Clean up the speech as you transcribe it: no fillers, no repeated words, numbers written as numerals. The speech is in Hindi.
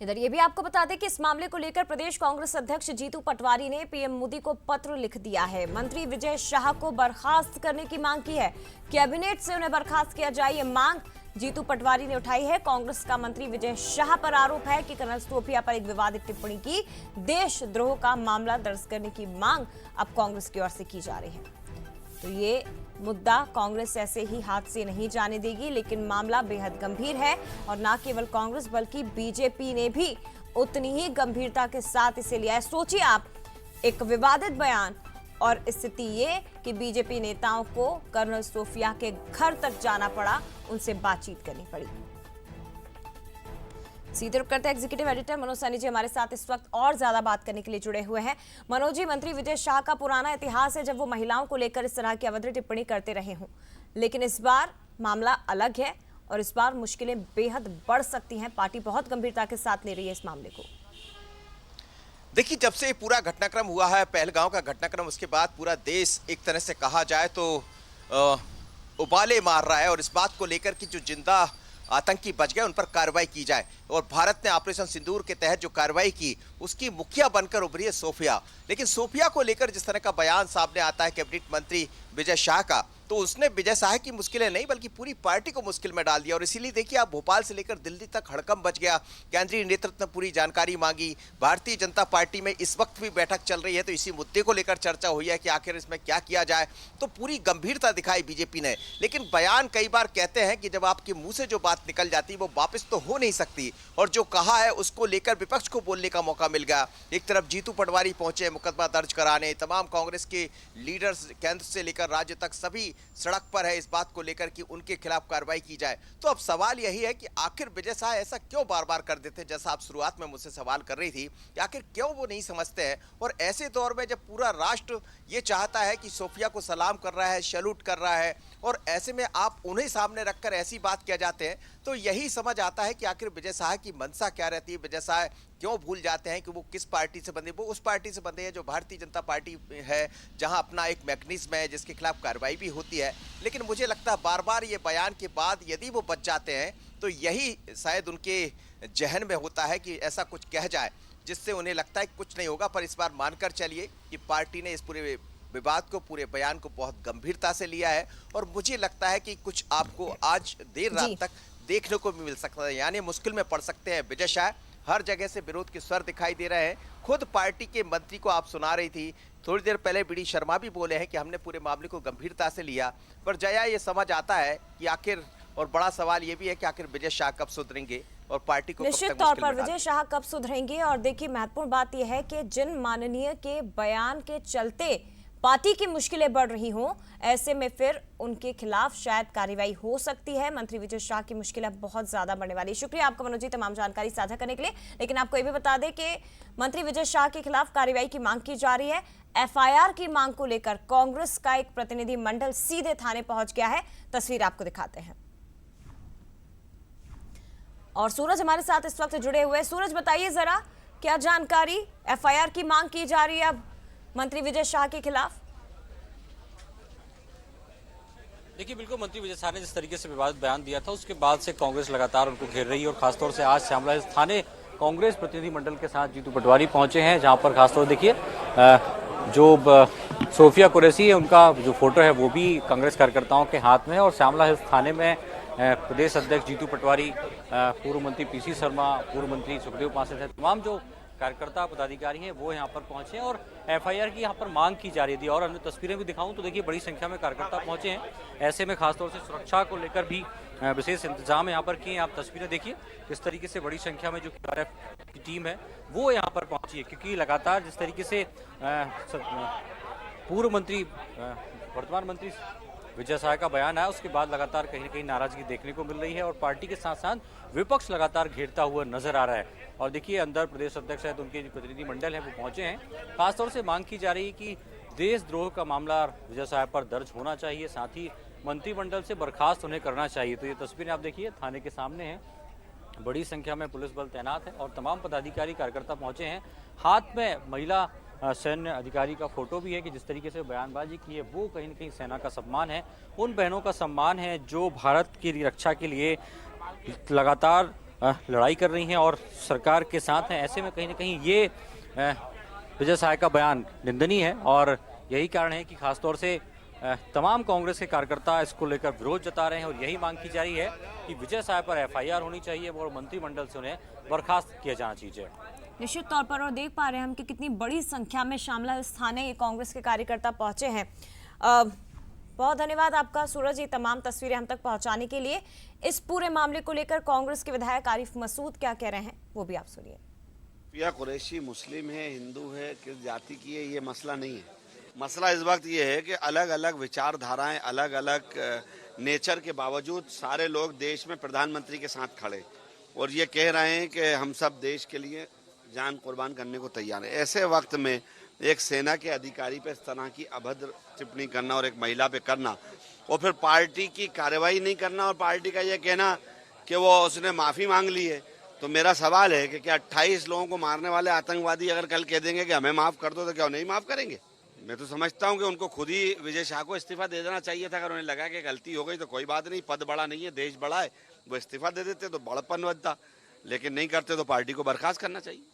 इधर ये भी आपको बता दें कि इस मामले को लेकर प्रदेश कांग्रेस अध्यक्ष जीतू पटवारी ने पीएम मोदी को पत्र लिख दिया है। मंत्री विजय शाह को बर्खास्त करने की मांग की है। कैबिनेट से उन्हें बर्खास्त किया जाए, ये मांग जीतू पटवारी ने उठाई है। कांग्रेस का मंत्री विजय शाह पर आरोप है कि कर्नल सोफिया पर एक विवादित टिप्पणी की देशद्रोह का मामला दर्ज करने की मांग अब कांग्रेस की ओर से की जा रही है। तो ये मुद्दा कांग्रेस ऐसे ही हाथ से नहीं जाने देगी, लेकिन मामला बेहद गंभीर है और न केवल कांग्रेस बल्कि बीजेपी ने भी उतनी ही गंभीरता के साथ इसे लिया है। सोचिए आप, एक विवादित बयान और स्थिति ये कि बीजेपी नेताओं को कर्नल सोफिया के घर तक जाना पड़ा, उनसे बातचीत करनी पड़ी। सीधे रुक करते हैं एग्जीक्यूटिव एडिटर मनोज सैनी जी हमारे साथ इस वक्त और ज्यादा बात करने के लिए जुड़े हुए हैं। मनोज जी, मंत्री विजय शाह का पुराना इतिहास है जब वो महिलाओं को लेकर इस तरह की अभद्र टिप्पणी करते रहे हों, लेकिन इस बार मामला अलग है और इस बार मुश्किलें बेहद बढ़ सकती हैं। पार्टी बहुत गंभीरता के साथ ले रही है इस मामले को। देखिए, जब से पूरा घटनाक्रम हुआ है, पहलगांव का घटनाक्रम, उसके बाद पूरा देश एक तरह से कहा जाए तो उबाले मार रहा है और इस बात को लेकर कि जो जिंदा आतंकी बच गए उन पर कार्रवाई की जाए। और भारत ने ऑपरेशन सिंदूर के तहत जो कार्रवाई की उसकी मुखिया बनकर उभरी है सोफिया। लेकिन सोफिया को लेकर जिस तरह का बयान सामने आता है कैबिनेट मंत्री विजय शाह का, तो उसने विजय शाह की मुश्किलें नहीं बल्कि पूरी पार्टी को मुश्किल में डाल दिया। और इसीलिए देखिए, आप भोपाल से लेकर दिल्ली तक हड़कंप बच गया। केंद्रीय नेतृत्व ने पूरी जानकारी मांगी। भारतीय जनता पार्टी में इस वक्त भी बैठक चल रही है, तो इसी मुद्दे को लेकर चर्चा हुई है कि आखिर इसमें क्या किया जाए। तो पूरी गंभीरता दिखाई बीजेपी ने, लेकिन बयान कई बार कहते हैं कि जब आपके मुंह से जो बात निकल जाती है वो वापस तो हो नहीं सकती। और जो कहा है उसको लेकर विपक्ष को बोलने का मौका मिल गया। एक तरफ जीतू पटवारी पहुंचे मुकदमा दर्ज कराने, तमाम कांग्रेस के लीडर्स केंद्र से लेकर राज्य तक सभी सड़क पर है इस बात को लेकर कि उनके खिलाफ कार्रवाई की जाए। तो अब सवाल यही है कि आखिर विजय शाह ऐसा क्यों बार बार कर देते, जैसा आप शुरुआत में मुझसे सवाल कर रही थी कि आखिर क्यों वो नहीं समझते हैं। और ऐसे दौर में जब पूरा राष्ट्र ये चाहता है कि सोफिया को सलाम कर रहा है, सैल्यूट कर रहा है, और ऐसे में आप उन्हें सामने रखकर ऐसी बात किया जाते हैं, तो यही समझ आता है कि आखिर विजय शाह की मंशा क्या रहती है। विजय शाह क्यों भूल जाते हैं कि वो किस पार्टी से बंधे। वो उस पार्टी से बंधे हैं जो भारतीय जनता पार्टी है, जहां अपना एक मैकेनिज्म है जिसके खिलाफ कार्रवाई भी होती है। लेकिन मुझे लगता है बार बार ये बयान के बाद यदि वो बच जाते हैं तो यही शायद उनके जहन में होता है कि ऐसा कुछ कह जाए जिससे उन्हें लगता है कि कुछ नहीं होगा। पर इस बार मानकर चलिए कि पार्टी ने इस पूरे विवाद को, पूरे बयान को बहुत गंभीरता से लिया है। और मुझे लगता है कि कुछ आपको आज देर रात तक देखने को भी मिल सकता है, यानी मुश्किल में पड़ सकते हैं विजय शाह। हर जगह से विरोध के स्वर दिखाई दे रहे हैं। खुद पार्टी के मंत्री को आप सुना रही थी, थोड़ी देर पहले बीडी शर्मा भी बोले हैं कि हमने पूरे मामले को गंभीरता से लिया। पर जया, ये समझ आता है कि आखिर, और बड़ा सवाल ये भी है कि आखिर विजय शाह कब सुधरेंगे और पार्टी को निश्चित तौर पर विजय शाह कब सुधरेंगे। और देखिए, महत्वपूर्ण बात यह है कि जिन माननीय के बयान के चलते पार्टी की मुश्किलें बढ़ रही हों, ऐसे में फिर उनके खिलाफ शायद कार्रवाई हो सकती है। मंत्री विजय शाह की मुश्किलें बहुत ज्यादा बढ़ने वाली है। शुक्रिया आपका मनोज जी तमाम जानकारी साझा करने के लिए। लेकिन आपको ये भी बता दें कि मंत्री विजय शाह के खिलाफ कार्रवाई की मांग की जा रही है। एफआईआर की मांग को लेकर कांग्रेस का एक प्रतिनिधि मंडल सीधे थाने पहुंच गया है। तस्वीर आपको दिखाते हैं। और सूरज हमारे साथ इस वक्त जुड़े हुए। सूरज, बताइए जरा, क्या जानकारी? एफआईआर की मांग की जा रही है अब मंत्री विजय शाह के खिलाफ। देखिए, बिल्कुल मंत्री विजय शाह ने जिस तरीके से विवादित बयान दिया था उसके बाद से कांग्रेस लगातार उनको घेर रही है। और खासतौर से आज श्यामला हिल्स थाने कांग्रेस प्रतिनिधि मंडल के साथ जीतू पटवारी पहुंचे हैं, जहां पर खासतौर देखिए जो सोफिया कुरैशी है उनका जो फोटो है वो भी कांग्रेस कार्यकर्ताओं के हाथ में है। और श्यामला हिल्स थाने में प्रदेश अध्यक्ष जीतू पटवारी, पूर्व मंत्री पीसी शर्मा, पूर्व मंत्री सुखदेव पांसे सहित तमाम जो कार्यकर्ता पदाधिकारी हैं वो यहाँ पर पहुंचे हैं और एफआईआर की यहाँ पर मांग की जा रही थी। और अन्य तस्वीरें भी दिखाऊं तो देखिए, बड़ी संख्या में कार्यकर्ता पहुंचे हैं। ऐसे में खासतौर से सुरक्षा को लेकर भी विशेष इंतजाम यहाँ पर किए। आप तस्वीरें देखिए किस तरीके से बड़ी संख्या में जो की टीम है वो यहाँ पर पहुंची है, क्योंकि लगातार जिस तरीके से पूर्व मंत्री, वर्तमान मंत्री विजय शाह का बयान आया उसके बाद लगातार कहीं न कहीं नाराजगी देखने को मिल रही है और पार्टी के साथ साथ विपक्ष लगातार घेरता हुआ नजर आ रहा है। और देखिए, अंदर प्रदेश अध्यक्ष है तो उनके जो प्रतिनिधि मंडल है वो पहुंचे हैं। खासतौर से मांग की जा रही है कि देशद्रोह का मामला विजय शाह पर दर्ज होना चाहिए, साथ ही मंत्रिमंडल से बर्खास्त उन्हें करना चाहिए। तो ये तस्वीरें आप देखिए थाने के सामने हैं, बड़ी संख्या में पुलिस बल तैनात है और तमाम पदाधिकारी कार्यकर्ता पहुंचे हैं। हाथ में महिला सैन्य अधिकारी का फोटो भी है कि जिस तरीके से बयानबाजी की है वो कहीं न कहीं सेना का सम्मान है, उन बहनों का सम्मान है जो भारत की रक्षा के लिए लगातार लड़ाई कर रही हैं और सरकार के साथ हैं। ऐसे में कहीं ना कहीं ये विजय साय का बयान निंदनीय है और यही कारण है कि खासतौर से तमाम कांग्रेस के कार्यकर्ता इसको लेकर विरोध जता रहे हैं और यही मांग की जा रही है कि विजय साय पर FIR होनी चाहिए और मंत्रिमंडल से उन्हें बर्खास्त किया जाना चाहिए। निश्चित तौर पर, और देख पा रहे हैं हम कि कितनी बड़ी संख्या में शामला स्थानीय कांग्रेस के कार्यकर्ता पहुंचे हैं। बहुत धन्यवाद आपका सूरज, ये तमाम तस्वीरें हम तक पहुंचाने के लिए। इस पूरे मामले को लेकर कांग्रेस के विधायक आरिफ मसूद क्या कह रहे हैं वो भी आप सुनिए। या कुरैशी मुस्लिम है, हिंदू है, किस जाति की है, ये मसला नहीं है। मसला इस वक्त ये है कि अलग अलग विचारधाराएं, अलग अलग नेचर के बावजूद सारे लोग देश में प्रधानमंत्री के साथ खड़े और ये कह रहे हैं कि हम सब देश के लिए जान कुर्बान करने को तैयार है। ऐसे वक्त में एक सेना के अधिकारी पे इस तरह की अभद्र टिप्पणी करना और एक महिला पे करना और फिर पार्टी की कार्रवाई नहीं करना और पार्टी का ये कहना कि वो उसने माफ़ी मांग ली है, तो मेरा सवाल है कि क्या 28 लोगों को मारने वाले आतंकवादी अगर कल कह देंगे कि हमें माफ़ कर दो तो क्या नहीं माफ़ करेंगे? मैं तो समझता हूं कि उनको खुद ही विजय शाह को इस्तीफा दे देना चाहिए था। अगर उन्हें लगा कि गलती हो गई तो कोई बात नहीं, पद बड़ा नहीं है, देश बड़ा है, वो इस्तीफा दे देते तो बड़पन बढ़ता, लेकिन नहीं करते तो पार्टी को बर्खास्त करना चाहिए।